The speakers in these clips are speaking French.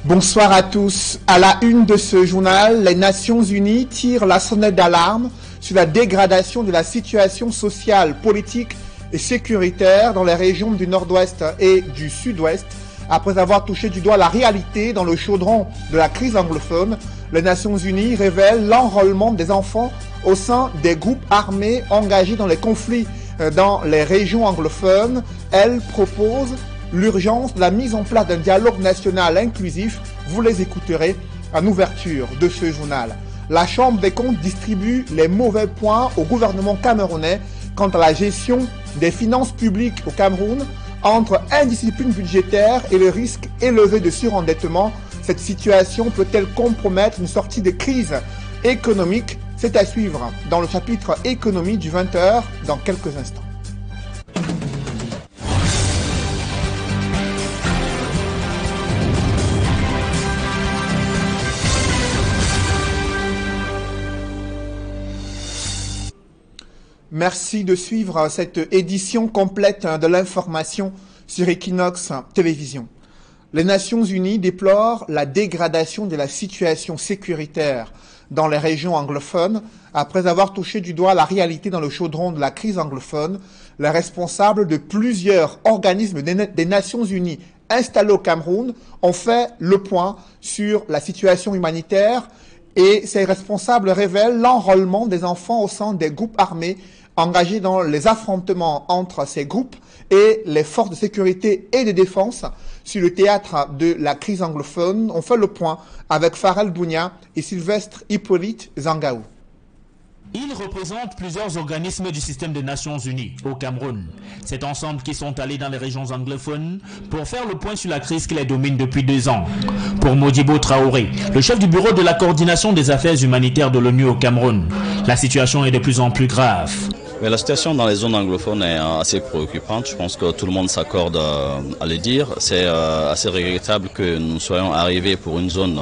Bonsoir à tous. À la une de ce journal, les Nations Unies tirent la sonnette d'alarme sur la dégradation de la situation sociale, politique et sécuritaire dans les régions du Nord-Ouest et du Sud-Ouest. Après avoir touché du doigt la réalité dans le chaudron de la crise anglophone, les Nations Unies révèlent l'enrôlement des enfants au sein des groupes armés engagés dans les conflits dans les régions anglophones. Elles proposent l'urgence de la mise en place d'un dialogue national inclusif. Vous les écouterez en ouverture de ce journal. La Chambre des comptes distribue les mauvais points au gouvernement camerounais quant à la gestion des finances publiques au Cameroun. Entre indiscipline budgétaire et le risque élevé de surendettement, cette situation peut-elle compromettre une sortie de crise économique? C'est à suivre dans le chapitre économie du 20h dans quelques instants. Merci de suivre cette édition complète de l'information sur Equinox Télévision. Les Nations Unies déplorent la dégradation de la situation sécuritaire dans les régions anglophones. Après avoir touché du doigt la réalité dans le chaudron de la crise anglophone, les responsables de plusieurs organismes des Nations Unies installés au Cameroun ont fait le point sur la situation humanitaire et ces responsables révèlent l'enrôlement des enfants au sein des groupes armés engagés dans les affrontements entre ces groupes et les forces de sécurité et de défense sur le théâtre de la crise anglophone. On fait le point avec Farel Bounia et Sylvestre Hippolyte Zangaou. Ils représentent plusieurs organismes du système des Nations Unies au Cameroun. C'est ensemble qu'ils sont allés dans les régions anglophones pour faire le point sur la crise qui les domine depuis 2 ans. Pour Modibo Traoré, le chef du bureau de la coordination des affaires humanitaires de l'ONU au Cameroun, la situation est de plus en plus grave. Mais la situation dans les zones anglophones est assez préoccupante. Je pense que tout le monde s'accorde à le dire. C'est assez regrettable que nous soyons arrivés pour une zone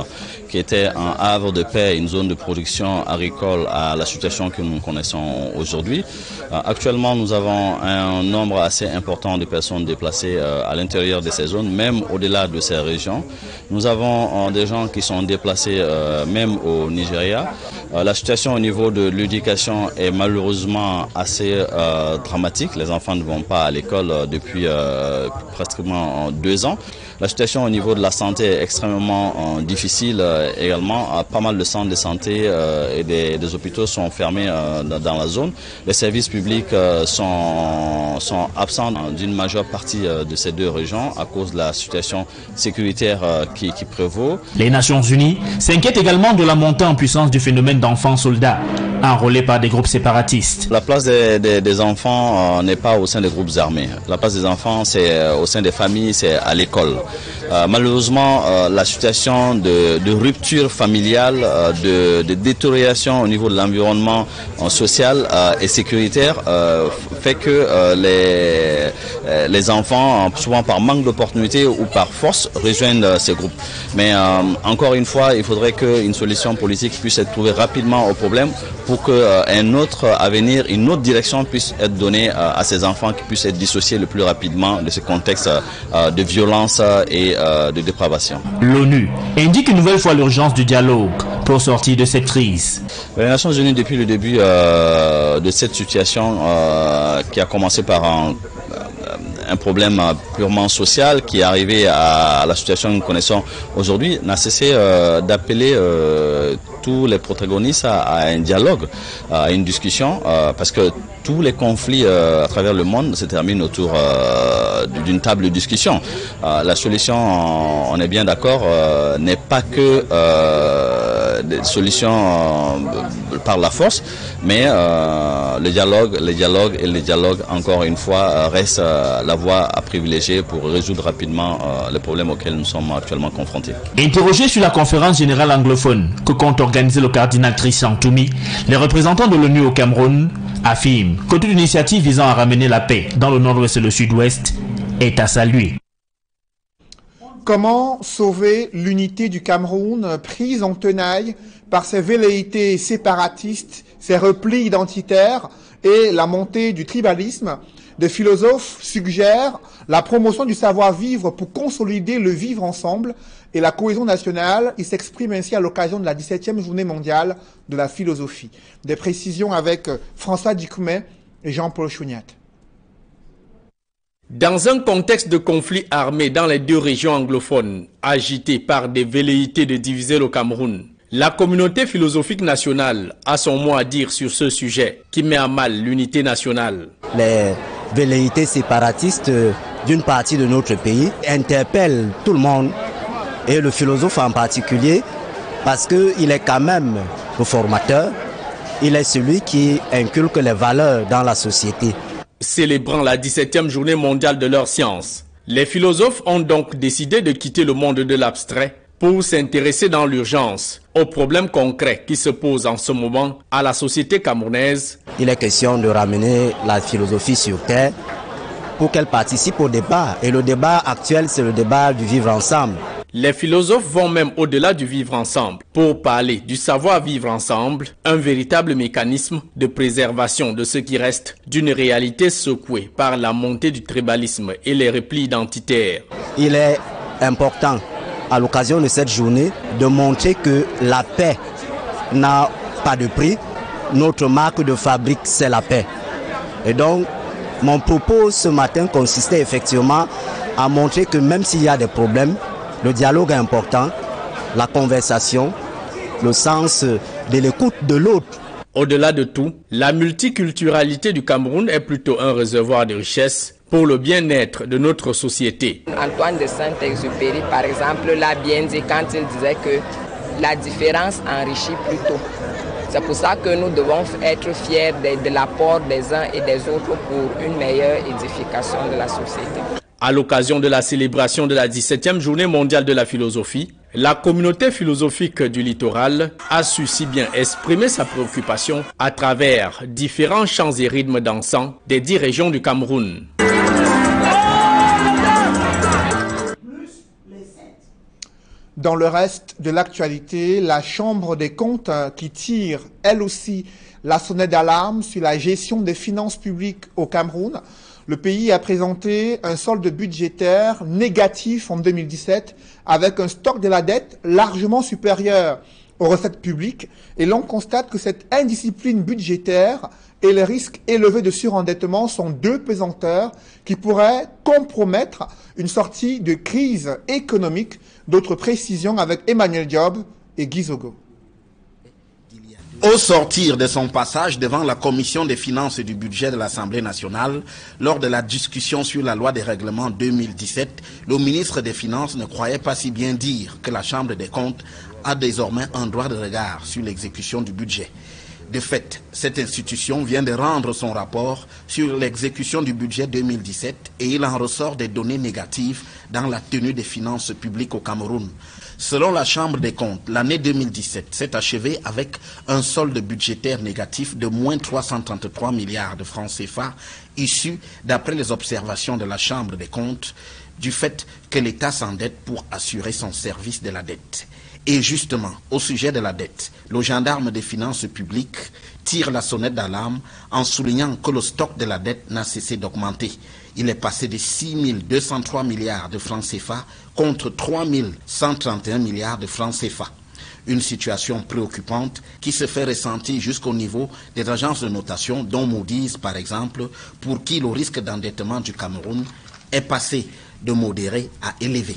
qui était un havre de paix, une zone de production agricole à la situation que nous connaissons aujourd'hui. Actuellement, nous avons un nombre assez important de personnes déplacées à l'intérieur de ces zones, même au-delà de ces régions. Nous avons des gens qui sont déplacés même au Nigeria. La situation au niveau de l'éducation est malheureusement assez dramatique. Les enfants ne vont pas à l'école depuis pratiquement 2 ans. La situation au niveau de la santé est extrêmement difficile également. Pas mal de centres de santé et des hôpitaux sont fermés dans la zone. Les services publics sont absents d'une majeure partie de ces 2 régions à cause de la situation sécuritaire qui prévaut. Les Nations Unies s'inquiètent également de la montée en puissance du phénomène d'enfants soldats enrôlés par des groupes séparatistes. La place des enfants n'est pas au sein des groupes armés. La place des enfants, c'est au sein des familles, c'est à l'école. Malheureusement, la situation de rupture familiale, de détérioration au niveau de l'environnement social et sécuritaire fait que les enfants, souvent par manque d'opportunités ou par force, rejoignent ces groupes. Mais encore une fois, il faudrait qu'une solution politique puisse être trouvée rapidement au problème pour qu'un autre avenir, une autre direction puisse être donnée à ces enfants qui puissent être dissociés le plus rapidement de ce contexte de violence et de dépravation. L'ONU indique une nouvelle fois l'urgence du dialogue pour sortir de cette crise. Les Nations Unies, depuis le début de cette situation qui a commencé par un problème purement social qui est arrivé à la situation que nous connaissons aujourd'hui, n'a cessé d'appeler tous les protagonistes à un dialogue, à une discussion, parce que tous les conflits à travers le monde se terminent autour d'une table de discussion. La solution, on est bien d'accord, n'est pas que des solutions par la force, mais le dialogue, encore une fois, reste la voie à privilégier pour résoudre rapidement les problèmes auxquels nous sommes actuellement confrontés. Interrogés sur la conférence générale anglophone que compte organiser le cardinal Christian Toumi, les représentants de l'ONU au Cameroun affirment que toute initiative visant à ramener la paix dans le nord-ouest et le sud-ouest est à saluer. Comment sauver l'unité du Cameroun prise en tenaille par ses velléités séparatistes, ses replis identitaires et la montée du tribalisme? Des philosophes suggèrent la promotion du savoir-vivre pour consolider le vivre ensemble et la cohésion nationale. Il s'exprime ainsi à l'occasion de la 17e journée mondiale de la philosophie. Des précisions avec François Dicoumet et Jean-Paul Chouniat. Dans un contexte de conflit armé dans les deux régions anglophones, agité par des velléités de diviser le Cameroun, la communauté philosophique nationale a son mot à dire sur ce sujet qui met à mal l'unité nationale. Les velléités séparatistes d'une partie de notre pays interpellent tout le monde, et le philosophe en particulier, parce qu'il est quand même le formateur, il est celui qui inculque les valeurs dans la société. Célébrant la 17e journée mondiale de leur science, les philosophes ont donc décidé de quitter le monde de l'abstrait pour s'intéresser dans l'urgence aux problèmes concrets qui se posent en ce moment à la société camerounaise. Il est question de ramener la philosophie sur terre pour qu'elle participe au débat. Et le débat actuel, c'est le débat du vivre ensemble. Les philosophes vont même au-delà du vivre ensemble pour parler du savoir vivre ensemble, un véritable mécanisme de préservation de ce qui reste d'une réalité secouée par la montée du tribalisme et les replis identitaires. Il est important, à l'occasion de cette journée, de montrer que la paix n'a pas de prix. Notre marque de fabrique, c'est la paix. Et donc, mon propos ce matin consistait effectivement à montrer que même s'il y a des problèmes, le dialogue est important, la conversation, le sens de l'écoute de l'autre. Au-delà de tout, la multiculturalité du Cameroun est plutôt un réservoir de richesse pour le bien-être de notre société. Antoine de Saint-Exupéry, par exemple, l'a bien dit quand il disait que la différence enrichit plutôt. C'est pour ça que nous devons être fiers de l'apport des uns et des autres pour une meilleure édification de la société. À l'occasion de la célébration de la 17e journée mondiale de la philosophie, la communauté philosophique du littoral a su si bien exprimer sa préoccupation à travers différents chants et rythmes dansants des 10 régions du Cameroun. Dans le reste de l'actualité, la Chambre des comptes qui tire, elle aussi, la sonnette d'alarme sur la gestion des finances publiques au Cameroun. Le pays a présenté un solde budgétaire négatif en 2017 avec un stock de la dette largement supérieur aux recettes publiques. Et l'on constate que cette indiscipline budgétaire et le risque élevé de surendettement sont deux pesanteurs qui pourraient compromettre une sortie de crise économique. D'autres précisions avec Emmanuel Diop et Guy Zogo. Au sortir de son passage devant la commission des finances et du budget de l'Assemblée nationale, lors de la discussion sur la loi des règlements 2017, le ministre des Finances ne croyait pas si bien dire que la Chambre des comptes a désormais un droit de regard sur l'exécution du budget. De fait, cette institution vient de rendre son rapport sur l'exécution du budget 2017 et il en ressort des données négatives dans la tenue des finances publiques au Cameroun. Selon la Chambre des comptes, l'année 2017 s'est achevée avec un solde budgétaire négatif de moins 333 milliards de francs CFA, issu, d'après les observations de la Chambre des comptes, du fait que l'État s'endette pour assurer son service de la dette. Et justement, au sujet de la dette, le gendarme des finances publiques tire la sonnette d'alarme en soulignant que le stock de la dette n'a cessé d'augmenter. Il est passé de 6 203 milliards de francs CFA contre 3 131 milliards de francs CFA. Une situation préoccupante qui se fait ressentir jusqu'au niveau des agences de notation, dont Moody's par exemple, pour qui le risque d'endettement du Cameroun est passé de modéré à élevé.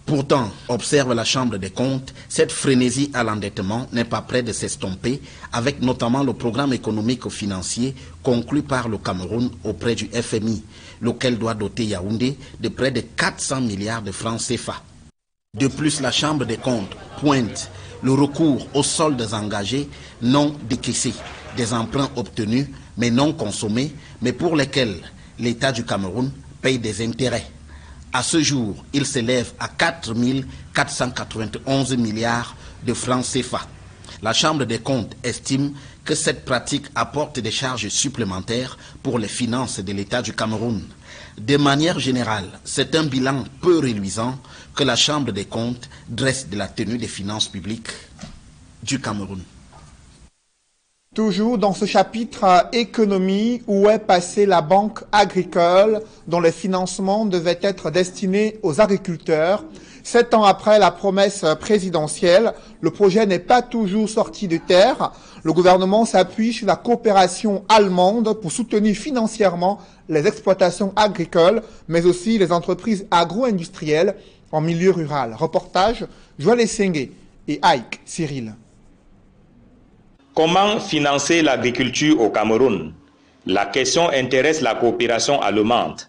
Pourtant, observe la Chambre des comptes, cette frénésie à l'endettement n'est pas près de s'estomper, avec notamment le programme économique financier conclu par le Cameroun auprès du FMI, lequel doit doter Yaoundé de près de 400 milliards de francs CFA. De plus, la Chambre des comptes pointe le recours aux soldes engagés non décaissés, des emprunts obtenus mais non consommés, mais pour lesquels l'État du Cameroun paye des intérêts. À ce jour, il s'élève à 4 491 milliards de francs CFA. La Chambre des comptes estime que cette pratique apporte des charges supplémentaires pour les finances de l'État du Cameroun. De manière générale, c'est un bilan peu reluisant que la Chambre des comptes dresse de la tenue des finances publiques du Cameroun. Toujours dans ce chapitre économie, où est passée la banque agricole dont les financements devaient être destinés aux agriculteurs? 7 ans après la promesse présidentielle, le projet n'est pas toujours sorti de terre. Le gouvernement s'appuie sur la coopération allemande pour soutenir financièrement les exploitations agricoles, mais aussi les entreprises agro-industrielles en milieu rural. Reportage Joël Essengue et Ike Cyril. Comment financer l'agriculture au Cameroun? La question intéresse la coopération allemande.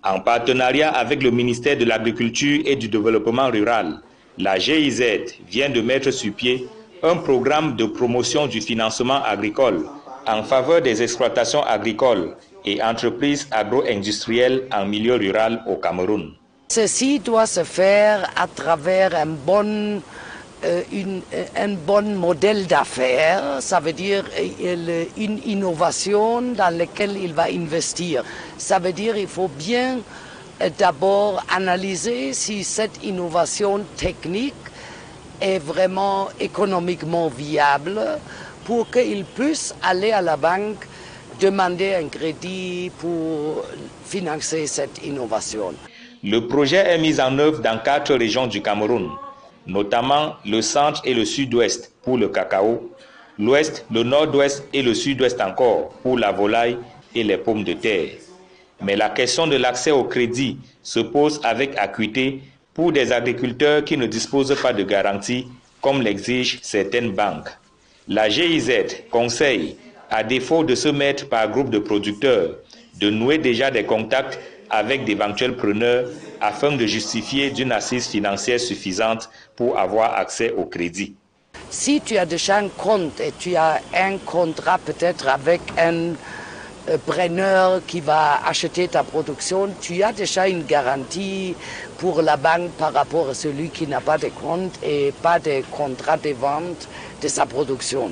En partenariat avec le ministère de l'Agriculture et du Développement rural, la GIZ vient de mettre sur pied un programme de promotion du financement agricole en faveur des exploitations agricoles et entreprises agro-industrielles en milieu rural au Cameroun. Ceci doit se faire à travers un bon modèle d'affaires, ça veut dire une innovation dans laquelle il va investir. Ça veut dire qu'il faut bien d'abord analyser si cette innovation technique est vraiment économiquement viable pour qu'il puisse aller à la banque demander un crédit pour financer cette innovation. Le projet est mis en œuvre dans 4 régions du Cameroun, notamment le centre et le sud-ouest pour le cacao, l'ouest, le nord-ouest et le sud-ouest encore pour la volaille et les pommes de terre. Mais la question de l'accès au crédit se pose avec acuité pour des agriculteurs qui ne disposent pas de garantie comme l'exigent certaines banques. La GIZ conseille, à défaut de se mettre par groupe de producteurs, de nouer déjà des contacts avec d'éventuels preneurs afin de justifier d'une assise financière suffisante pour avoir accès au crédit. Si tu as déjà un compte et tu as un contrat peut-être avec un preneur qui va acheter ta production, tu as déjà une garantie pour la banque par rapport à celui qui n'a pas de compte et pas de contrat de vente de sa production.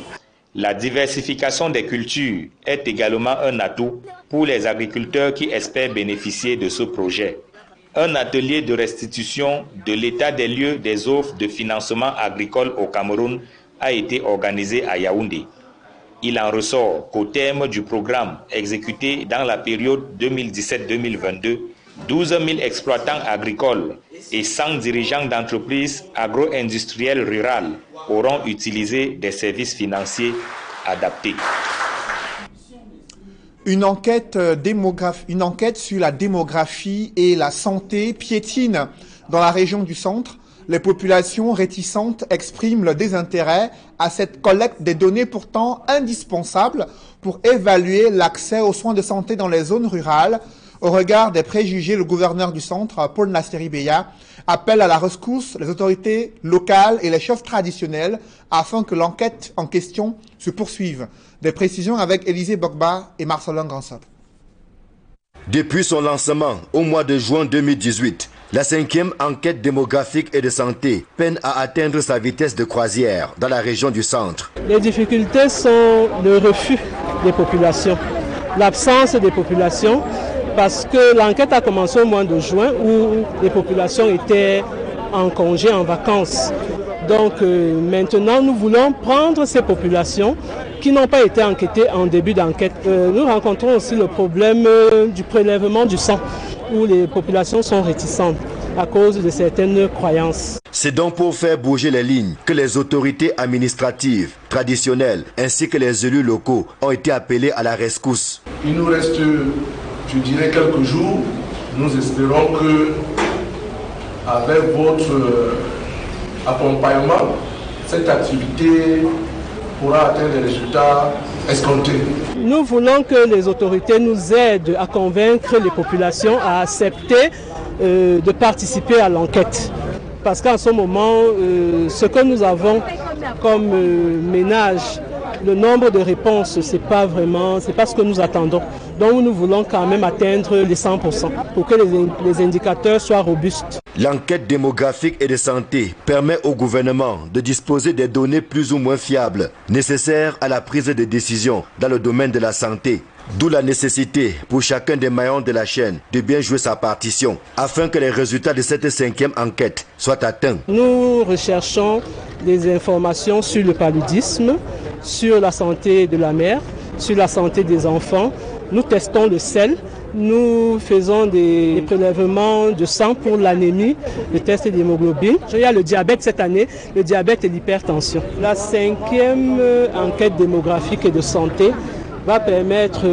La diversification des cultures est également un atout pour les agriculteurs qui espèrent bénéficier de ce projet. Un atelier de restitution de l'état des lieux des offres de financement agricole au Cameroun a été organisé à Yaoundé. Il en ressort qu'au terme du programme exécuté dans la période 2017-2022, 12 000 exploitants agricoles et 100 dirigeants d'entreprises agro-industrielles rurales auront utilisé des services financiers adaptés. Une enquête sur la démographie et la santé piétine dans la région du centre. Les populations réticentes expriment le désintérêt à cette collecte des données pourtant indispensables pour évaluer l'accès aux soins de santé dans les zones rurales. Au regard des préjugés, le gouverneur du centre, Paul Nasseri Beya, appelle à la rescousse les autorités locales et les chefs traditionnels afin que l'enquête en question se poursuive. Des précisions avec Élisée Bogba et Marcelin Gransop. Depuis son lancement au mois de juin 2018, la 5e enquête démographique et de santé peine à atteindre sa vitesse de croisière dans la région du centre. Les difficultés sont le refus des populations, l'absence des populations, parce que l'enquête a commencé au mois de juin où les populations étaient en congé, en vacances. Donc maintenant, nous voulons prendre ces populations qui n'ont pas été enquêtées en début d'enquête. Nous rencontrons aussi le problème du prélèvement du sang, où les populations sont réticentes à cause de certaines croyances. C'est donc pour faire bouger les lignes que les autorités administratives, traditionnelles, ainsi que les élus locaux ont été appelés à la rescousse. Il nous reste, je dirais, quelques jours. Nous espérons que, avec votre accompagnement, cette activité pourra atteindre les résultats escomptés. Nous voulons que les autorités nous aident à convaincre les populations à accepter de participer à l'enquête. Parce qu'en ce moment, ce que nous avons comme ménage, le nombre de réponses, c'est pas ce que nous attendons. Donc nous voulons quand même atteindre les 100% pour que les indicateurs soient robustes. L'enquête démographique et de santé permet au gouvernement de disposer des données plus ou moins fiables nécessaires à la prise de décision dans le domaine de la santé. D'où la nécessité pour chacun des maillons de la chaîne de bien jouer sa partition afin que les résultats de cette 5e enquête soient atteints. Nous recherchons des informations sur le paludisme, sur la santé de la mère, sur la santé des enfants. Nous testons le sel, nous faisons des prélèvements de sang pour l'anémie, le test d'hémoglobine. Il y a le diabète cette année, le diabète et l'hypertension. La 5e enquête démographique et de santé va permettre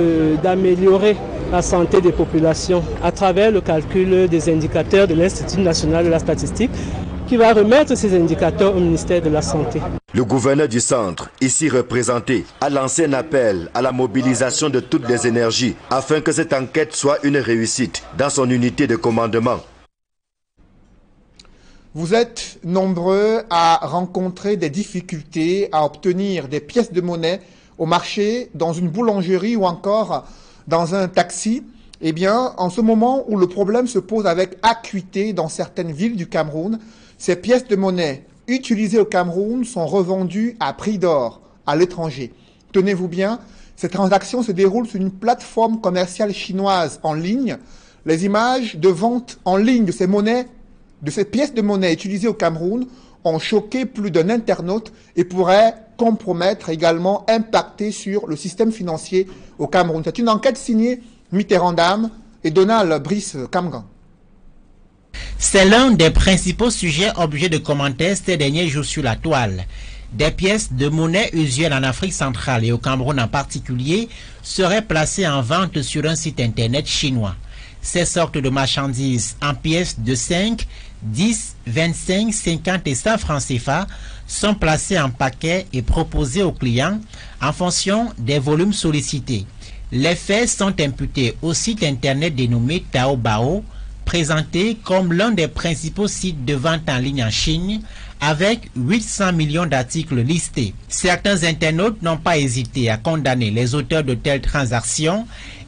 d'améliorer la santé des populations à travers le calcul des indicateurs de l'Institut national de la statistique qui va remettre ces indicateurs au ministère de la Santé. Le gouverneur du centre, ici représenté, a lancé un appel à la mobilisation de toutes les énergies afin que cette enquête soit une réussite dans son unité de commandement. Vous êtes nombreux à rencontrer des difficultés à obtenir des pièces de monnaie au marché, dans une boulangerie ou encore dans un taxi. Eh bien, en ce moment où le problème se pose avec acuité dans certaines villes du Cameroun, ces pièces de monnaie utilisées au Cameroun sont revendues à prix d'or à l'étranger. Tenez-vous bien, ces transactions se déroulent sur une plateforme commerciale chinoise en ligne. Les images de vente en ligne de ces pièces de monnaie utilisées au Cameroun ont choqué plus d'un internaute et pourraient compromettre également, impacter sur le système financier au Cameroun. C'est une enquête signée Mitterrand Dam et Donald Brice Kamgan. C'est l'un des principaux sujets objets de commentaires ces derniers jours sur la toile. Des pièces de monnaie usuelles en Afrique centrale et au Cameroun en particulier seraient placées en vente sur un site internet chinois. Ces sortes de marchandises en pièces de 5, 10, 25, 50 et 100 francs CFA sont placées en paquets et proposées aux clients en fonction des volumes sollicités. Les faits sont imputés au site internet dénommé Taobao, présenté comme l'un des principaux sites de vente en ligne en Chine, avec 800 millions d'articles listés. Certains internautes n'ont pas hésité à condamner les auteurs de telles transactions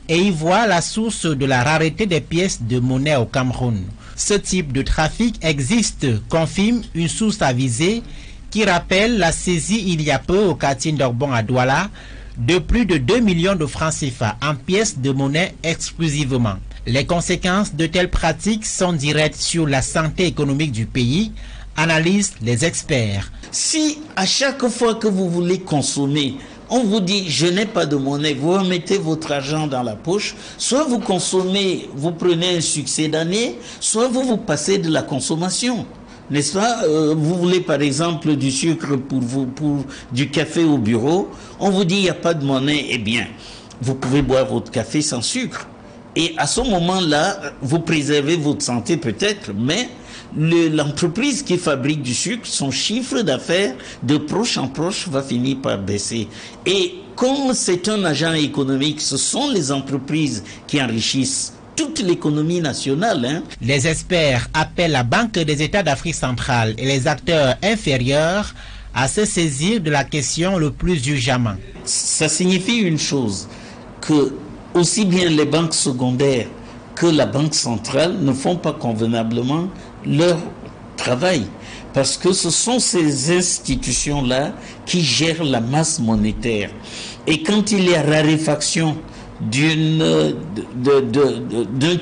et y voient la source de la rareté des pièces de monnaie au Cameroun. Ce type de trafic existe, confirme une source avisée qui rappelle la saisie il y a peu au quartier d'Orbon à Douala de plus de 2 millions de francs CFA en pièces de monnaie exclusivement. Les conséquences de telles pratiques sont directes sur la santé économique du pays, analysent les experts. Si à chaque fois que vous voulez consommer, on vous dit je n'ai pas de monnaie, vous remettez votre argent dans la poche, soit vous consommez, vous prenez un succès d'année, soit vous passez de la consommation. N'est-ce pas? Vous voulez par exemple du sucre pour du café au bureau, on vous dit il n'y a pas de monnaie, eh bien vous pouvez boire votre café sans sucre. Et à ce moment-là, vous préservez votre santé peut-être, mais l'entreprise qui fabrique du sucre, son chiffre d'affaires de proche en proche va finir par baisser. Et comme c'est un agent économique, ce sont les entreprises qui enrichissent toute l'économie nationale. Les experts appellent la Banque des États d'Afrique centrale et les acteurs inférieurs à se saisir de la question le plus urgemment. Ça signifie une chose, que aussi bien les banques secondaires que la Banque centrale ne font pas convenablement leur travail. Parce que ce sont ces institutions-là qui gèrent la masse monétaire. Et quand il y a raréfaction d'un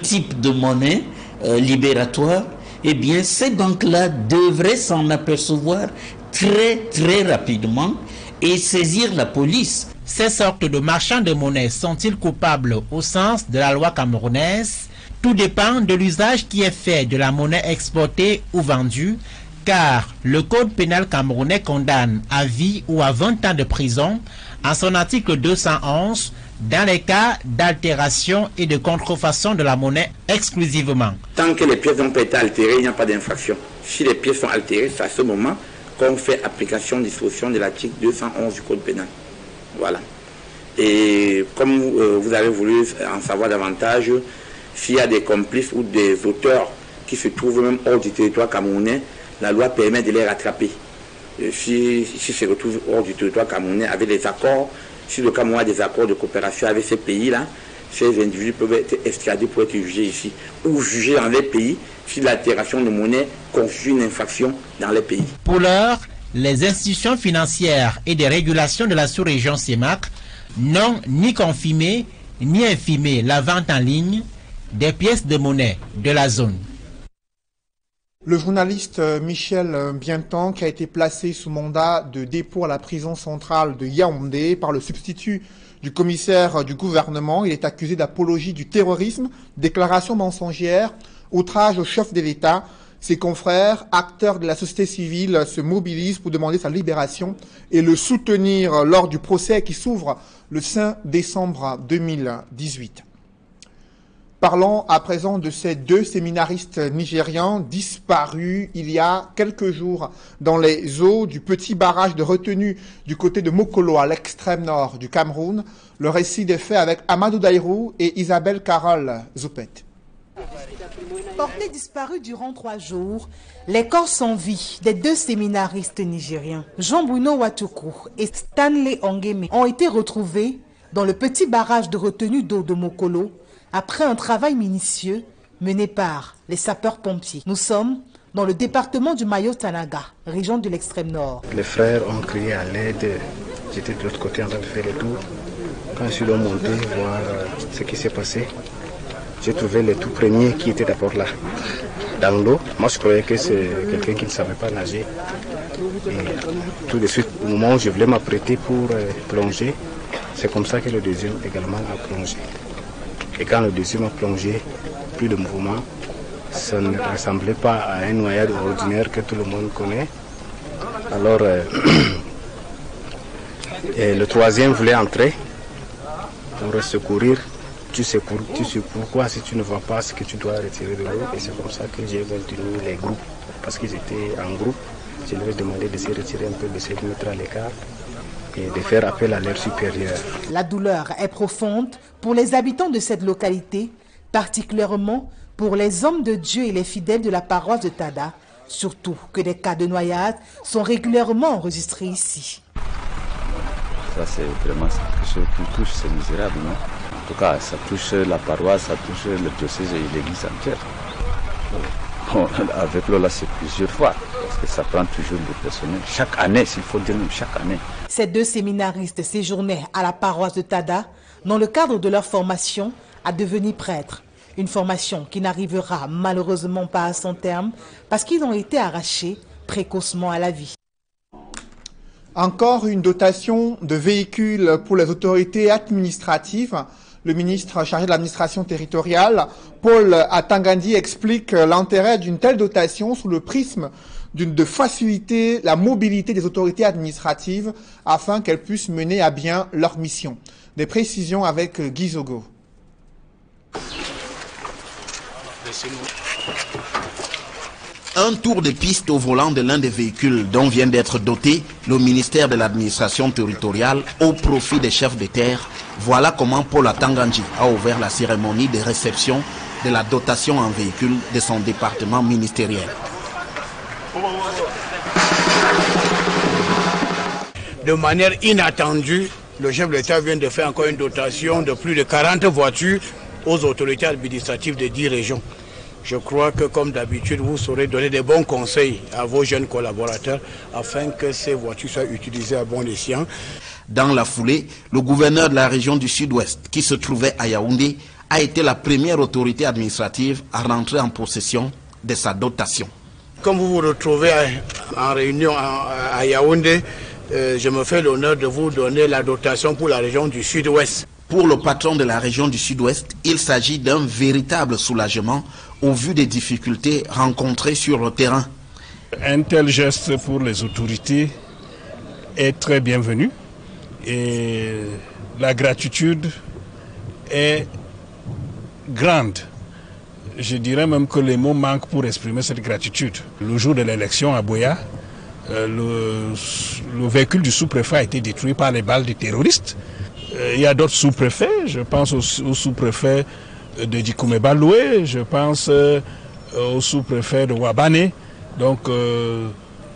type de monnaie libératoire, eh bien ces banques-là devraient s'en apercevoir très très rapidement et saisir la police. Ces sortes de marchands de monnaie sont-ils coupables au sens de la loi camerounaise? Tout dépend de l'usage qui est fait de la monnaie exportée ou vendue, car le code pénal camerounais condamne à vie ou à 20 ans de prison en son article 211 dans les cas d'altération et de contrefaçon de la monnaie exclusivement. Tant que les pièces n'ont pas été altérées, il n'y a pas d'infraction. Si les pièces sont altérées, c'est à ce moment qu'on fait application disposition de l'article 211 du code pénal. Voilà. Et comme vous avez voulu en savoir davantage, s'il y a des complices ou des auteurs qui se trouvent même hors du territoire camerounais, la loi permet de les rattraper. Si se retrouvent hors du territoire camerounais avec des accords, si le Cameroun a des accords de coopération avec ces pays-là, ces individus peuvent être extradés pour être jugés ici ou jugés dans les pays si l'altération de monnaie constitue une infraction dans les pays. Pour l'heure, les institutions financières et des régulations de la sous-région CEMAC n'ont ni confirmé ni infirmé la vente en ligne des pièces de monnaie de la zone. Le journaliste Michel Bientan, qui a été placé sous mandat de dépôt à la prison centrale de Yaoundé par le substitut du commissaire du gouvernement, il est accusé d'apologie du terrorisme, déclaration mensongère, outrage au chef de l'État. Ses confrères, acteurs de la société civile, se mobilisent pour demander sa libération et le soutenir lors du procès qui s'ouvre le 5 décembre 2018. Parlons à présent de ces deux séminaristes nigérians disparus il y a quelques jours dans les eaux du petit barrage de retenue du côté de Mokolo, à l'extrême nord du Cameroun. Le récit des faits avec Amadou Daïrou et Isabelle Carole Zoupet. Portés disparus durant 3 jours, les corps sans vie des deux séminaristes nigériens, Jean-Bruno Watuku et Stanley Ongeme, ont été retrouvés dans le petit barrage de retenue d'eau de Mokolo après un travail minutieux mené par les sapeurs-pompiers. Nous sommes dans le département du Mayo-Tanaga, région de l'extrême nord. Les frères ont crié à l'aide. J'étais de l'autre côté en train de faire le tour. Quand je suis monté voir ce qui s'est passé, j'ai trouvé les tout premiers qui étaient d'abord là, dans l'eau. Moi, je croyais que c'est quelqu'un qui ne savait pas nager. Et tout de suite, au moment où je voulais m'apprêter pour plonger, c'est comme ça que le deuxième également a plongé. Et quand le deuxième a plongé, plus de mouvement, ça ne ressemblait pas à un noyade ordinaire que tout le monde connaît. Alors, le troisième voulait entrer pour secourir. Tu sais pourquoi si tu ne vois pas ce que tu dois retirer de l'eau. Et c'est comme ça que j'ai maintenu les groupes. Parce qu'ils étaient en groupe, je leur ai demandé de se retirer un peu, de se mettre à l'écart et de faire appel à l'air supérieur. La douleur est profonde pour les habitants de cette localité, particulièrement pour les hommes de Dieu et les fidèles de la paroisse de Tada, surtout que des cas de noyade sont régulièrement enregistrés ici. Ça c'est vraiment quelque chose qui touche ces misérables, non? En tout cas, ça touche la paroisse, ça touche le diocèse et l'église entière. Bon, avec l'eau là, c'est plusieurs fois, parce que ça prend toujours du personnel. Chaque année, s'il faut dire même chaque année. Ces deux séminaristes séjournaient à la paroisse de Tada dans le cadre de leur formation à devenir prêtres. Une formation qui n'arrivera malheureusement pas à son terme parce qu'ils ont été arrachés précocement à la vie. Encore une dotation de véhicules pour les autorités administratives. Le ministre chargé de l'administration territoriale, Paul Atangandi, explique l'intérêt d'une telle dotation sous le prisme de faciliter la mobilité des autorités administratives afin qu'elles puissent mener à bien leur mission. Des précisions avec Guy Zogo. Un tour de piste au volant de l'un des véhicules dont vient d'être doté le ministère de l'administration territoriale au profit des chefs de terre. Voilà comment Paul Atangandi a ouvert la cérémonie de réception de la dotation en véhicule de son département ministériel. De manière inattendue, le chef de l'État vient de faire encore une dotation de plus de 40 voitures aux autorités administratives des 10 régions. Je crois que, comme d'habitude, vous saurez donner des bons conseils à vos jeunes collaborateurs afin que ces voitures soient utilisées à bon escient. Dans la foulée, le gouverneur de la région du Sud-Ouest, qui se trouvait à Yaoundé, a été la première autorité administrative à rentrer en possession de sa dotation. Comme vous vous retrouvez en réunion à Yaoundé, je me fais l'honneur de vous donner la dotation pour la région du Sud-Ouest. Pour le patron de la région du Sud-Ouest, il s'agit d'un véritable soulagement au vu des difficultés rencontrées sur le terrain. Un tel geste pour les autorités est très bienvenu et la gratitude est grande. Je dirais même que les mots manquent pour exprimer cette gratitude. Le jour de l'élection à Boya, le véhicule du sous-préfet a été détruit par les balles des terroristes. Il y a d'autres sous-préfets, je pense au sous-préfet de Dikoumé-Baloué, je pense au sous-préfet de Ouabane. Donc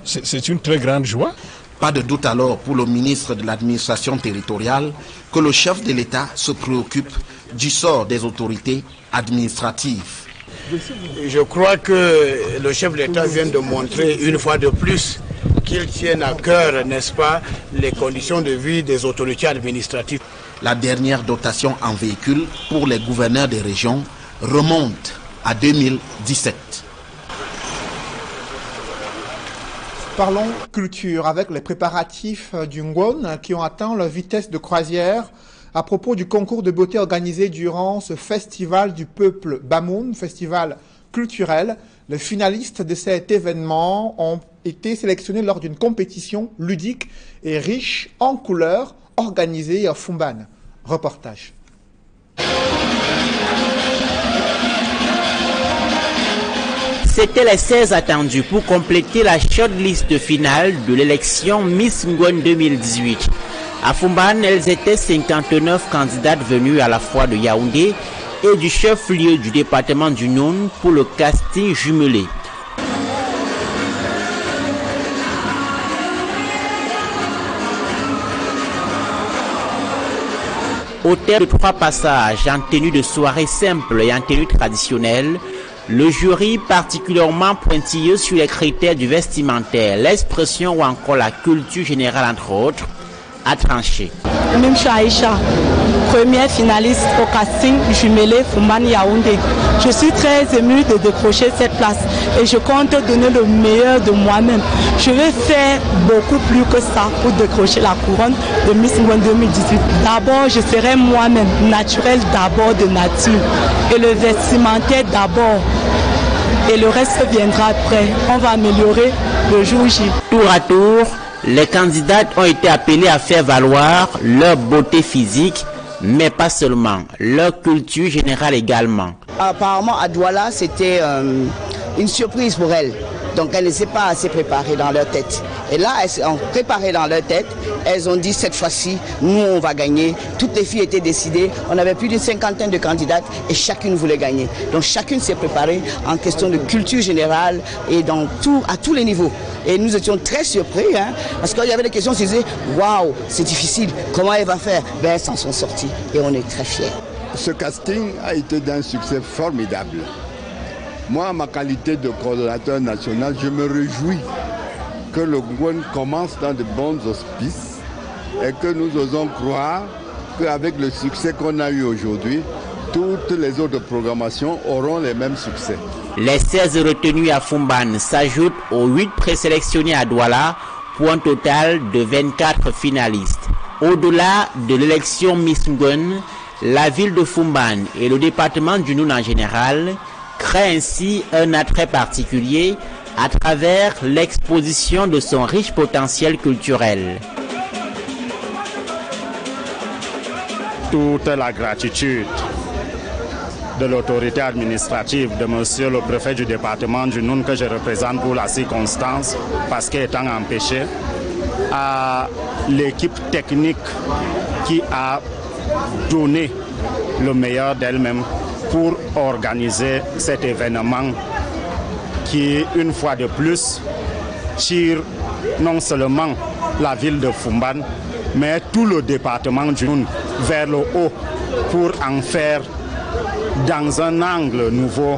c'est une très grande joie. Pas de doute alors pour le ministre de l'administration territoriale que le chef de l'État se préoccupe du sort des autorités administratives. Je crois que le chef de l'État vient de montrer une fois de plus qu'ils tiennent à cœur, n'est-ce pas, les conditions de vie des autorités administratives. La dernière dotation en véhicule pour les gouverneurs des régions remonte à 2017. Parlons culture avec les préparatifs du Ngwon qui ont atteint leur vitesse de croisière à propos du concours de beauté organisé durant ce festival du peuple Bamoun, festival culturel. Les finalistes de cet événement ont été sélectionnés lors d'une compétition ludique et riche en couleurs organisée à Fumban. Reportage. C'était les 16 attendus pour compléter la shortlist finale de l'élection Miss Ngwon 2018. À Fumban, elles étaient 59 candidates venues à la fois de Yaoundé et du chef-lieu du département du Noun pour le casting jumelé. Au terme de 3 passages en tenue de soirée simple et en tenue traditionnelle, le jury, particulièrement pointilleux sur les critères du vestimentaire, l'expression ou encore la culture générale entre autres, a tranché. Mimcha Aïcha, première finaliste au casting jumelé Fumban Yaoundé. Je suis très émue de décrocher cette place et je compte donner le meilleur de moi-même. Je vais faire beaucoup plus que ça pour décrocher la couronne de Miss Ngwon 2018. D'abord, je serai moi-même, naturelle d'abord de nature et le vestimentaire d'abord. Et le reste viendra après. On va améliorer le jour J. Tour à tour, les candidates ont été appelées à faire valoir leur beauté physique, mais pas seulement, leur culture générale également. Apparemment, à Douala, c'était une surprise pour elles. Donc, elles ne s'étaient pas assez préparées dans leur tête. Et là, elles ont préparé dans leur tête. Elles ont dit, cette fois-ci, nous, on va gagner. Toutes les filles étaient décidées. On avait plus d'une 50aine de candidates et chacune voulait gagner. Donc, chacune s'est préparée en question de culture générale et à tous les niveaux. Et nous étions très surpris, hein, parce qu'il y avait des questions, on se disait, waouh, c'est difficile, comment elle va faire? Ben, elles s'en sont sorties et on est très fiers. Ce casting a été d'un succès formidable. Moi, en ma qualité de coordonnateur national, je me réjouis que le Ngwon commence dans de bons auspices et que nous osons croire qu'avec le succès qu'on a eu aujourd'hui, toutes les autres programmations auront les mêmes succès. Les 16 retenus à Fumban s'ajoutent aux 8 présélectionnés à Douala pour un total de 24 finalistes. Au-delà de l'élection Miss Ngwon, la ville de Fumban et le département du Noun en général créent ainsi un attrait particulier à travers l'exposition de son riche potentiel culturel. Toute la gratitude de l'autorité administrative de monsieur le préfet du département du Noun que je représente pour la circonstance, parce qu'étant empêché, à l'équipe technique qui a donné le meilleur d'elle-même pour organiser cet événement qui, une fois de plus, tire non seulement la ville de Fumban, mais tout le département du Noun vers le haut pour en faire, dans un angle nouveau,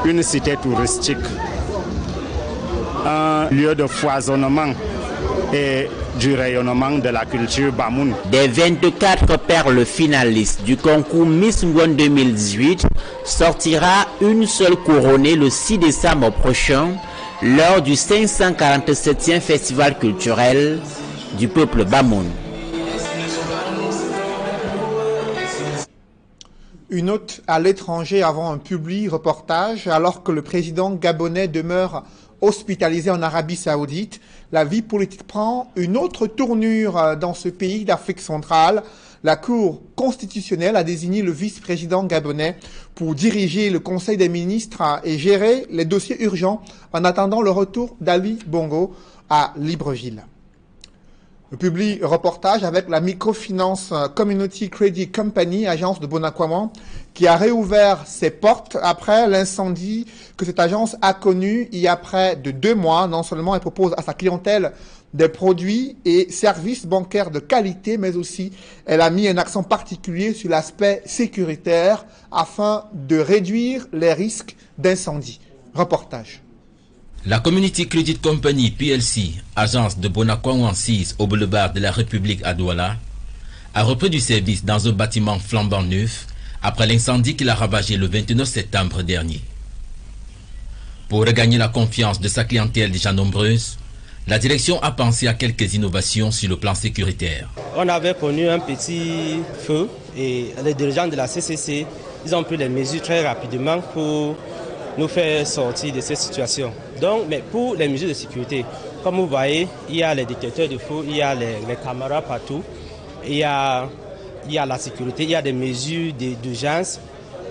une cité touristique, un lieu de foisonnement et du rayonnement de la culture Bamoun. Des 24 perles finalistes du concours Miss Ngwon 2018, sortira une seule couronnée le 6 décembre prochain lors du 547e festival culturel du peuple Bamoun. Une note à l'étranger avant un public reportage. Alors que le président gabonais demeure hospitalisé en Arabie Saoudite, la vie politique prend une autre tournure dans ce pays d'Afrique centrale. La Cour constitutionnelle a désigné le vice-président gabonais pour diriger le Conseil des ministres et gérer les dossiers urgents en attendant le retour d'Ali Bongo à Libreville. Le public reportage avec la Microfinance Community Credit Company, agence de Bonakwaman, qui a réouvert ses portes après l'incendie que cette agence a connu il y a près de 2 mois. Non seulement elle propose à sa clientèle des produits et services bancaires de qualité, mais aussi elle a mis un accent particulier sur l'aspect sécuritaire afin de réduire les risques d'incendie. Reportage. La Community Credit Company PLC, agence de Bonakwaman 6 au boulevard de la République à Douala, a repris du service dans un bâtiment flambant neuf après l'incendie qu'il a ravagé le 29 septembre dernier. Pour regagner la confiance de sa clientèle déjà nombreuse, la direction a pensé à quelques innovations sur le plan sécuritaire. On avait connu un petit feu et les dirigeants de la CCC, ils ont pris les mesures très rapidement pour nous faire sortir de cette situation. Donc, mais pour les mesures de sécurité, comme vous voyez, il y a les détecteurs de feu, il y a les caméras partout, il y a la sécurité, il y a des mesures d'urgence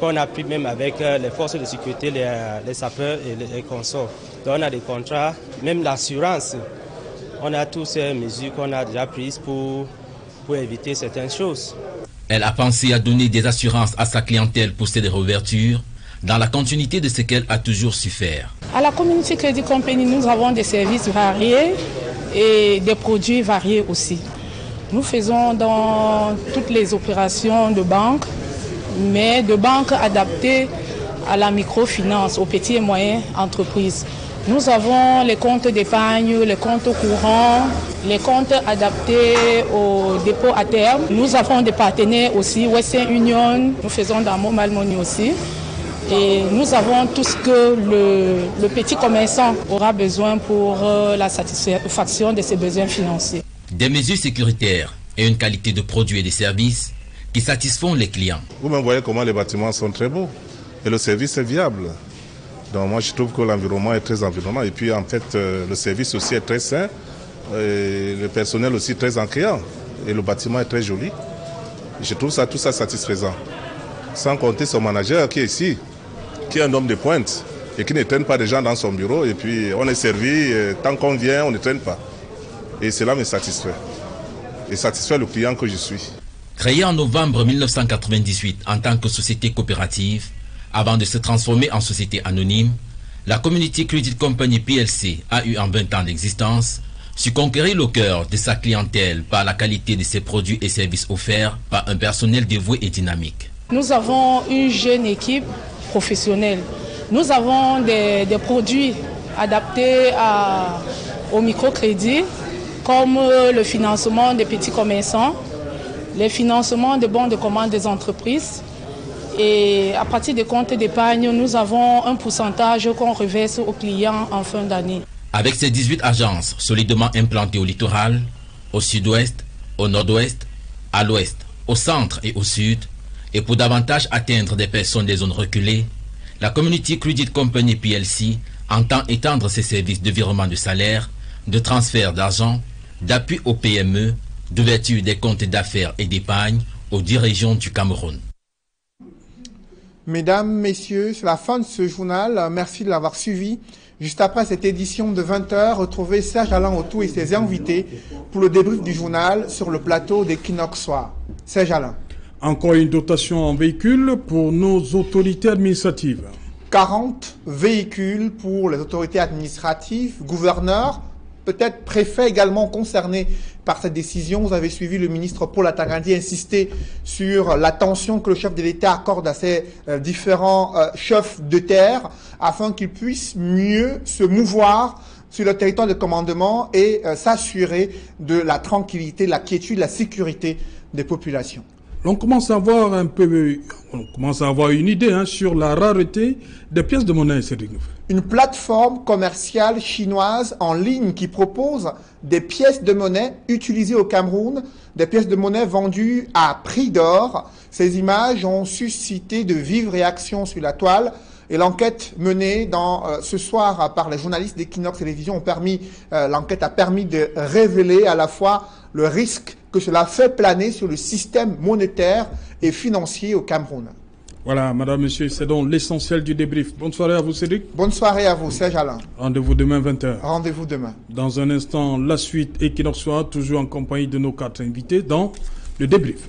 qu'on a pris même avec les forces de sécurité, les sapeurs et les consorts. Donc on a des contrats, même l'assurance. On a toutes ces mesures qu'on a déjà prises pour éviter certaines choses. Elle a pensé à donner des assurances à sa clientèle pour ces réouvertures, dans la continuité de ce qu'elle a toujours su faire. À la Community Credit Company, nous avons des services variés et des produits variés aussi. Nous faisons dans toutes les opérations de banque, mais de banque adaptées à la microfinance, aux petites et moyennes entreprises. Nous avons les comptes d'épargne, les comptes courants, les comptes adaptés aux dépôts à terme. Nous avons des partenaires aussi, Western Union, nous faisons dans Mobile Money aussi. Et nous avons tout ce que le petit commerçant aura besoin pour la satisfaction de ses besoins financiers. Des mesures sécuritaires et une qualité de produits et de services qui satisfont les clients. Vous-même voyez comment les bâtiments sont très beaux et le service est viable. Donc moi je trouve que l'environnement est très environnant et puis en fait le service aussi est très sain, et le personnel aussi très accueillant et le bâtiment est très joli. Je trouve tout ça satisfaisant. Sans compter son manager qui est ici, qui est un homme de pointe et qui ne traîne pas des gens dans son bureau et puis on est servi, tant qu'on vient on ne traîne pas. Et cela me satisfait. Et satisfait le client que je suis. Créée en novembre 1998 en tant que société coopérative, avant de se transformer en société anonyme, la Community Credit Company PLC a eu en 20 ans d'existence su conquérir le cœur de sa clientèle par la qualité de ses produits et services offerts par un personnel dévoué et dynamique. Nous avons une jeune équipe professionnelle. Nous avons des produits adaptés au microcrédit, comme le financement des petits commerçants, les financements des bons de commande des entreprises. Et à partir des comptes d'épargne, nous avons un pourcentage qu'on reverse aux clients en fin d'année. Avec ses 18 agences solidement implantées au littoral, au sud-ouest, au nord-ouest, à l'ouest, au centre et au sud, et pour davantage atteindre des personnes des zones reculées, la Community Credit Company PLC entend étendre ses services de virement de salaire, de transfert d'argent, d'appui aux PME, d'ouverture des comptes d'affaires et d'épargne aux 10 régions du Cameroun. Mesdames, Messieurs, c'est la fin de ce journal. Merci de l'avoir suivi. Juste après cette édition de 20h, retrouvez Serge Alain Autou et ses invités pour le débrief du journal sur le plateau d'Equinox Soir. Serge Alain. Encore une dotation en véhicules pour nos autorités administratives. 40 véhicules pour les autorités administratives, gouverneurs, peut-être préfets également concernés par cette décision. Vous avez suivi le ministre Paul Atangandi insister sur l'attention que le chef de l'État accorde à ces différents chefs de terre afin qu'ils puissent mieux se mouvoir sur le territoire de commandement et s'assurer de la tranquillité, la quiétude, la sécurité des populations. On commence à avoir une idée sur la rareté des pièces de monnaie. Une plateforme commerciale chinoise en ligne qui propose des pièces de monnaie utilisées au Cameroun, des pièces de monnaie vendues à prix d'or. Ces images ont suscité de vives réactions sur la toile. Et l'enquête menée ce soir par les journalistes d'Equinox Télévision l'enquête a permis de révéler à la fois le risque que cela fait planer sur le système monétaire et financier au Cameroun. Voilà, madame, monsieur, c'est donc l'essentiel du débrief. Bonne soirée à vous, Cédric. Bonne soirée à vous, Serge Alain. Rendez-vous demain 20h. Rendez-vous demain. Dans un instant, la suite Equinox Soir, toujours en compagnie de nos 4 invités dans le débrief.